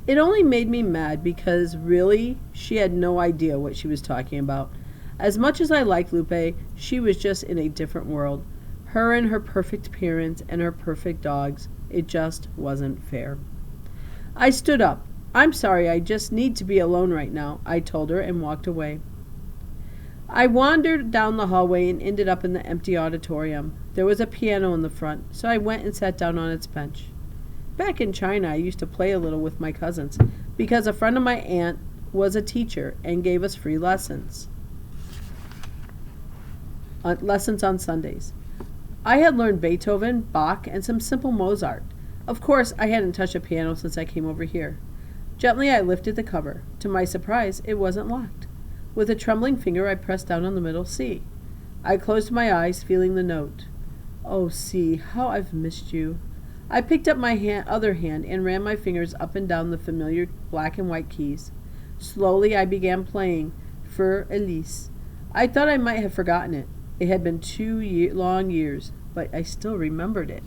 It only made me mad because, really, she had no idea what she was talking about. As much as I liked Lupe, she was just in a different world. Her and her perfect parents and her perfect dogs. It just wasn't fair. I stood up. I'm sorry, I just need to be alone right now, I told her and walked away. I wandered down the hallway and ended up in the empty auditorium. There was a piano in the front, so I went and sat down on its bench. Back in China, I used to play a little with my cousins because a friend of my aunt was a teacher and gave us free lessons. Lessons on Sundays. I had learned Beethoven, Bach, and some simple Mozart. Of course, I hadn't touched a piano since I came over here. Gently, I lifted the cover. To my surprise, it wasn't locked. With a trembling finger, I pressed down on the middle C. I closed my eyes, feeling the note. Oh, C, how I've missed you. I picked up my other hand and ran my fingers up and down the familiar black and white keys. Slowly, I began playing Für Elise. I thought I might have forgotten it. It had been 2 long years, but I still remembered it.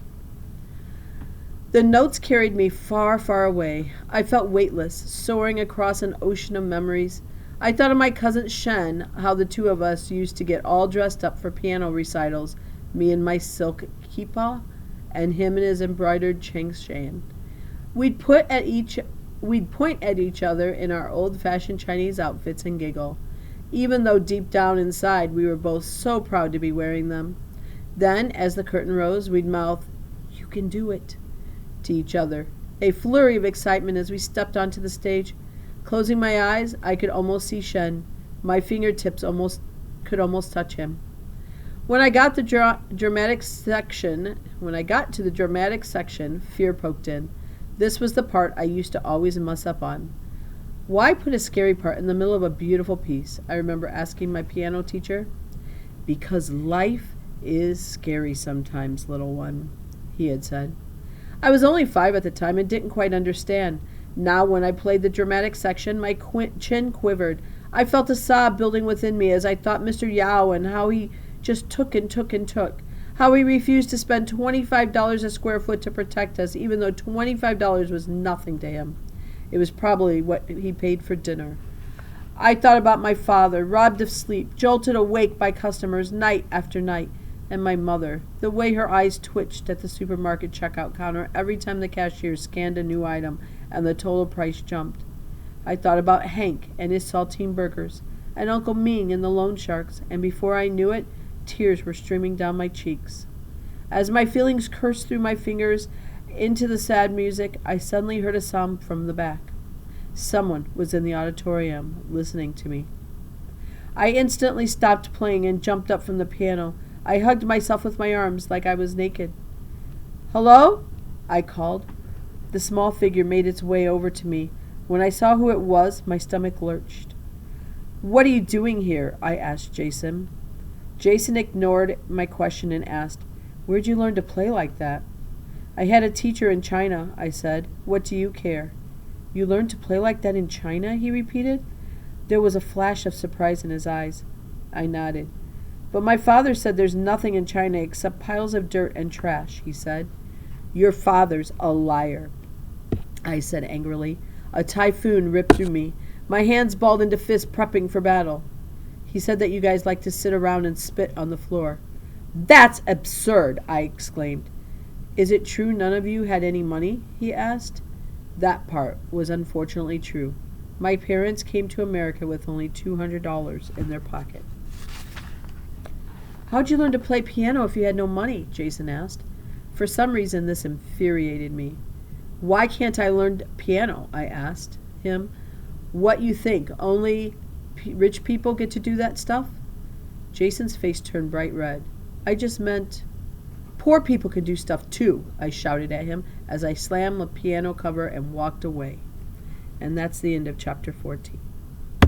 The notes carried me far, far away. I felt weightless, soaring across an ocean of memories. I thought of my cousin Shen, how the two of us used to get all dressed up for piano recitals, me in my silk kippah, and him in his embroidered chengshan. We'd point at each other in our old-fashioned Chinese outfits and giggle, even though deep down inside we were both so proud to be wearing them. Then, as the curtain rose, we'd mouth, "You can do it," to each other. A flurry of excitement as we stepped onto the stage. Closing my eyes, I could almost see Shen. My fingertips could almost touch him. When I got to the dramatic section, fear poked in. This was the part I used to always mess up on. Why put a scary part in the middle of a beautiful piece? I remember asking my piano teacher. Because life is scary sometimes, little one, he had said. I was only 5 at the time and didn't quite understand. Now, when I played the dramatic section, my chin quivered. I felt a sob building within me as I thought Mr. Yao and how he just took and took and took. How he refused to spend $25 a square foot to protect us, even though $25 was nothing to him. It was probably what he paid for dinner. I thought about my father, robbed of sleep, jolted awake by customers night after night, and my mother, the way her eyes twitched at the supermarket checkout counter every time the cashier scanned a new item and the total price jumped. I thought about Hank and his saltine burgers, and Uncle Ming and the loan sharks, and before I knew it, tears were streaming down my cheeks. As my feelings coursed through my fingers into the sad music, I suddenly heard a sound from the back. Someone was in the auditorium, listening to me. I instantly stopped playing and jumped up from the piano. I hugged myself with my arms like I was naked. "Hello?" I called. The small figure made its way over to me. When I saw who it was, my stomach lurched. "What are you doing here?" I asked Jason. Jason ignored my question and asked, "Where'd you learn to play like that?" "I had a teacher in China," I said. "What do you care?" "You learned to play like that in China?" he repeated. There was a flash of surprise in his eyes. I nodded. "But my father said there's nothing in China except piles of dirt and trash," he said. "Your father's a liar," I said angrily. A typhoon ripped through me. My hands balled into fists, prepping for battle. "He said that you guys like to sit around and spit on the floor." "That's absurd!" I exclaimed. "Is it true none of you had any money?" he asked. That part was unfortunately true. My parents came to America with only $200 in their pocket. "How'd you learn to play piano if you had no money?" Jason asked. For some reason, this infuriated me. "Why can't I learn piano?" I asked him. "What you think, only rich people get to do that stuff?" Jason's face turned bright red. "I just meant poor people can do stuff too," I shouted at him as I slammed the piano cover and walked away. And that's the end of chapter 14.